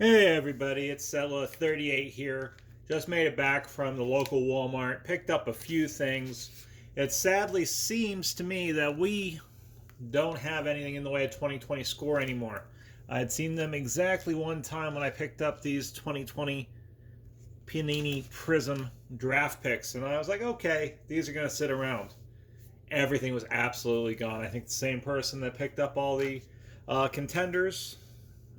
Hey everybody, it's Settler38 here. Just made it back from the local Walmart, picked up a few things. It sadly seems to me that we don't have anything in the way of 2020 score anymore. I had seen them exactly one time when I picked up these 2020 Panini Prizm Draft Picks, and I was like, okay, these are going to sit around. Everything was absolutely gone. I think the same person that picked up all the contenders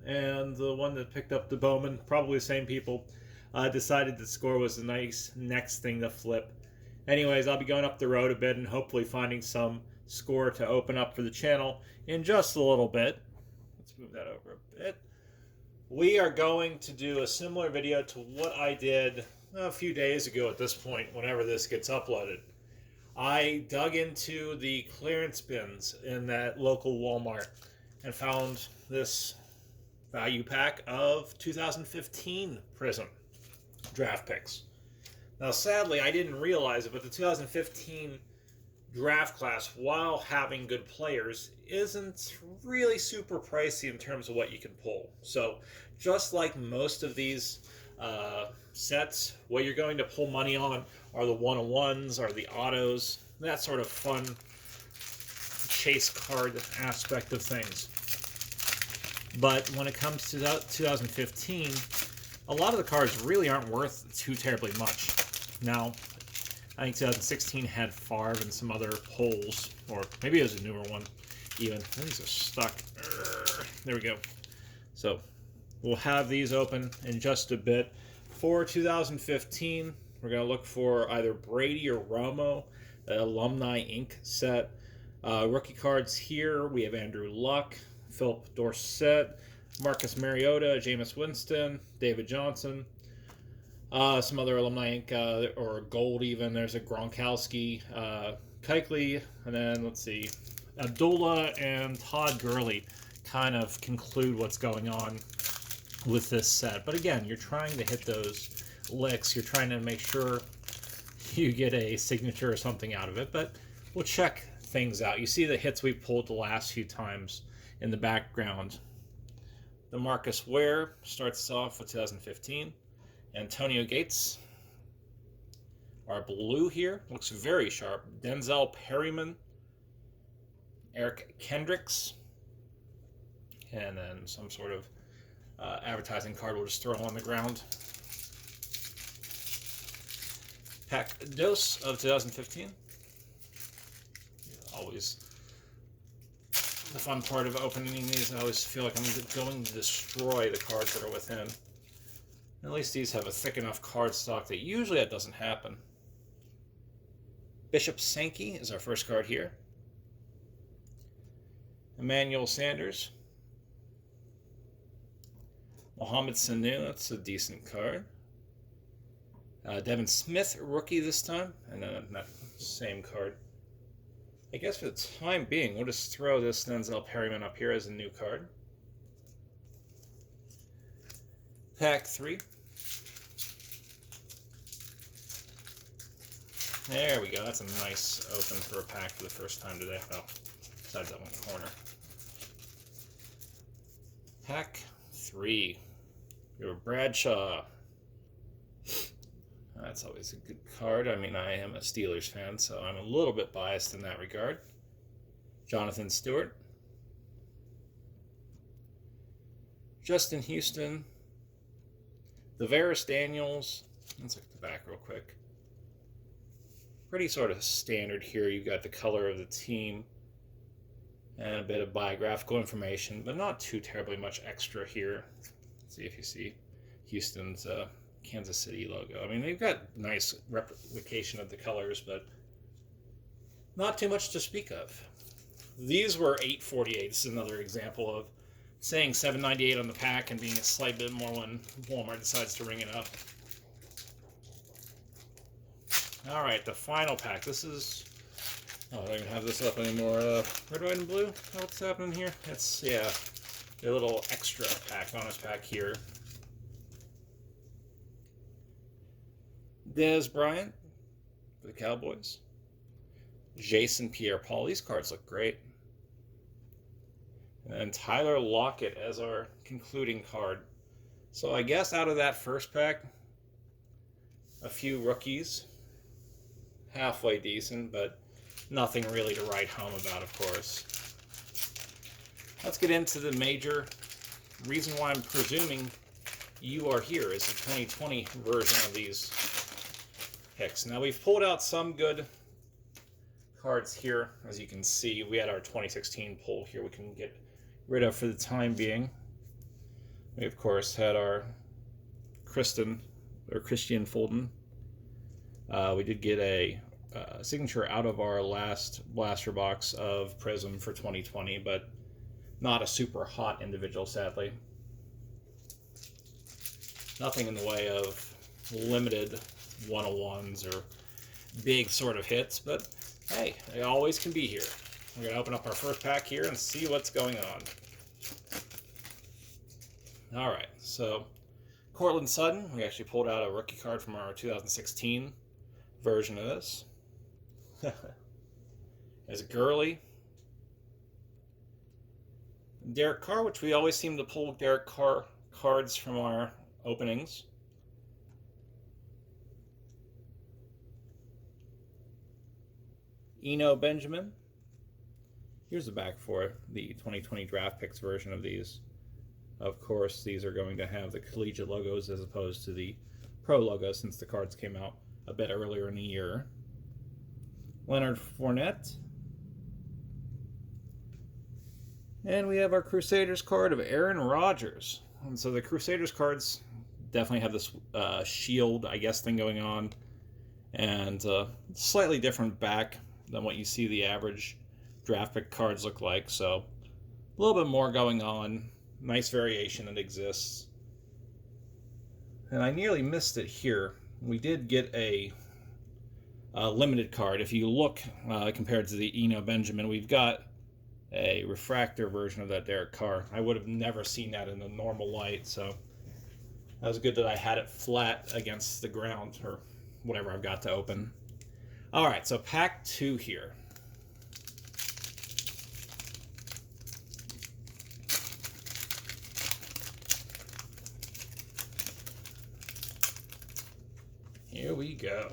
and the one that picked up the Bowman, probably the same people, decided the score was the nice next thing to flip. Anyways, I'll be going up the road a bit and hopefully finding some score to open up for the channel in just a little bit. Let's move that over a bit. We are going to do a similar video to what I did a few days ago at this point, whenever this gets uploaded. I dug into the clearance bins in that local Walmart and found this value pack of 2015 Prizm Draft Picks. Now, sadly, I didn't realize it, but the 2015 draft class, while having good players, isn't really super pricey in terms of what you can pull. So, just like most of these sets, what you're going to pull money on are the one-on-ones, are the autos, that sort of fun chase card aspect of things. But when it comes to 2015, a lot of the cards really aren't worth too terribly much. Now, I think 2016 had Favre and some other polls, or maybe it was a newer one even. These are stuck. There we go. So we'll have these open in just a bit. For 2015, we're going to look for either Brady or Romo, the Alumni Inc. set. Rookie cards here, we have Andrew Luck, Philip Dorsett, Marcus Mariota, Jameis Winston, David Johnson, some other Alumni Inc. Or gold even. There's a Gronkowski, Kuechly, and then let's see, Abdullah and Todd Gurley kind of conclude what's going on with this set. But again, you're trying to hit those licks. You're trying to make sure you get a signature or something out of it. But we'll check things out. You see the hits we pulled the last few times in the background. The Marcus Ware starts off with 2015. Antonio Gates, our blue here, looks very sharp. Denzel Perryman, Eric Kendricks, and then some sort of advertising card we'll just throw on the ground. Pack Dos of 2015. Always the fun part of opening these. I always feel like I'm going to destroy the cards that are within. At least these have a thick enough card stock that usually that doesn't happen. Bishop Sankey is our first card here. Emmanuel Sanders. Mohamed Sanu, that's a decent card. Devin Smith, rookie this time, and then that same card. I guess for the time being, we'll just throw this Denzel Perryman up here as a new card. Pack 3. There we go. That's a nice open for a pack for the first time today. Oh, besides that one corner. Pack 3. Your Bradshaw. That's always a good card. I mean, I am a Steelers fan, so I'm a little bit biased in that regard. Jonathan Stewart. Justin Houston. Devaris Daniels. Let's look at the back real quick. Pretty sort of standard here. You've got the color of the team and a bit of biographical information, but not too terribly much extra here. Let's see if you see Houston's Kansas City logo. I mean, they've got nice replication of the colors, but not too much to speak of. These were $8.48. This is another example of saying $7.98 on the pack and being a slight bit more when Walmart decides to ring it up. All right, the final pack. This is... Oh, I don't even have this up anymore. Red, white, and blue? What's happening here? It's, yeah, a little extra pack, bonus pack here. Dez Bryant for the Cowboys. Jason Pierre-Paul. These cards look great. And Tyler Lockett as our concluding card So I guess out of that first pack, a few rookies, halfway decent, but nothing really to write home about, of course. Let's get into the major reason why I'm presuming you are here is the 2020 version of these picks. Now we've pulled out some good cards here. As you can see, we had our 2016 pull here we can get rid of for the time being. We of course had our Christian Fulton. We did get a signature out of our last blaster box of Prizm for 2020, but not a super hot individual, sadly. Nothing in the way of limited 101s or big sort of hits, but hey, they always can be here. We're going to open up our first pack here and see what's going on. Alright, so Cortland Sutton, we actually pulled out a rookie card from our 2016 version of this. There's Gurley. Derek Carr, which we always seem to pull Derek Carr cards from our openings. Eno Benjamin. Here's the back for the 2020 Draft Picks version of these. Of course, these are going to have the collegiate logos as opposed to the pro logo since the cards came out a bit earlier in the year. Leonard Fournette. And we have our Crusaders card of Aaron Rodgers. And so the Crusaders cards definitely have this shield, I guess, thing going on. And slightly different back than what you see the average draft pick cards look like. So a little bit more going on. Nice variation that exists. And I nearly missed it here. We did get a limited card. If you look compared to the Eno Benjamin, we've got a refractor version of that Derek Carr. I would have never seen that in the normal light, so that was good that I had it flat against the ground or whatever I've got to open. All right, so pack 2 here. Here we go.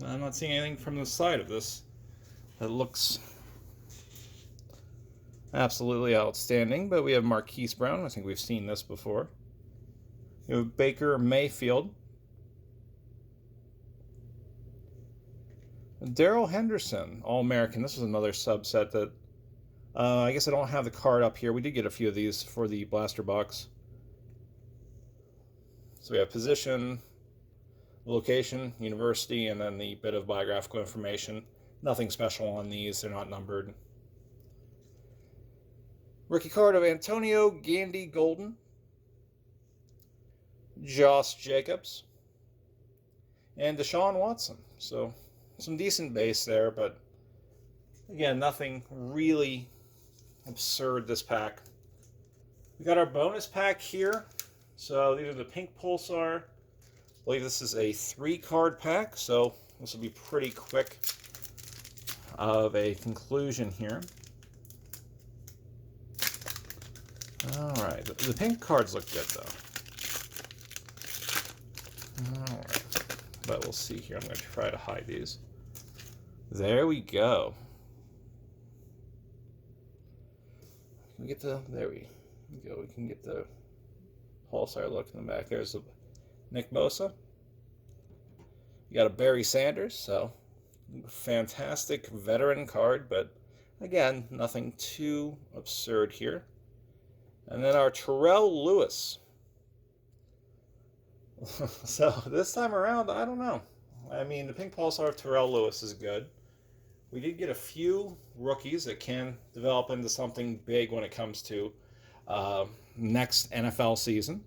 I'm not seeing anything from the side of this that looks absolutely outstanding, but we have Marquise Brown. I think we've seen this before. We have Baker Mayfield. Darrell Henderson, All-American. This was another subset that I guess I don't have the card up here. We did get a few of these for the blaster box. So we have position, location, university, and then the bit of biographical information. Nothing special on these. They're not numbered. Rookie card of Antonio Gandy-Golden. Josh Jacobs. And Deshaun Watson. So some decent base there, but again, nothing really absurd this pack. We got our bonus pack here. So these are the pink Pulsar. I believe this is a 3-card pack, so this will be pretty quick of a conclusion here. Alright, the pink cards look good though. Alright, but we'll see here. I'm going to try to hide these. There we go. Can we get the, there we go. We can get the Pulsar look in the back. There's a Nick Bosa. You got a Barry Sanders, so fantastic veteran card, but again, nothing too absurd here. And then our Terrell Lewis. So this time around, I don't know. I mean, the pink Pulsar of Terrell Lewis is good. We did get a few rookies that can develop into something big when it comes to next NFL season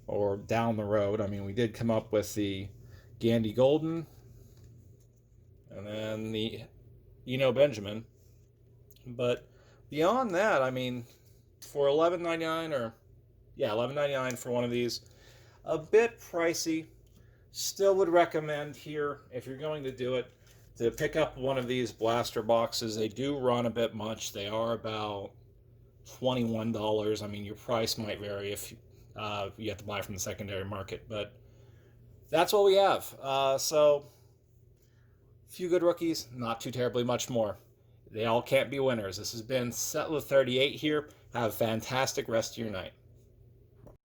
or down the road. I mean, we did come up with the gandy-golden and then the Eno Benjamin. But beyond that, I mean, for $11.99 or $11.99 for one of these, a bit pricey. Still would recommend here, if you're going to do it, to pick up one of these blaster boxes. They do run a bit much. They are about $21. I mean, your price might vary if You have to buy from the secondary market. But that's what we have. So, a few good rookies, not too terribly much more. They all can't be winners. This has been Settler 38 here. Have a fantastic rest of your night.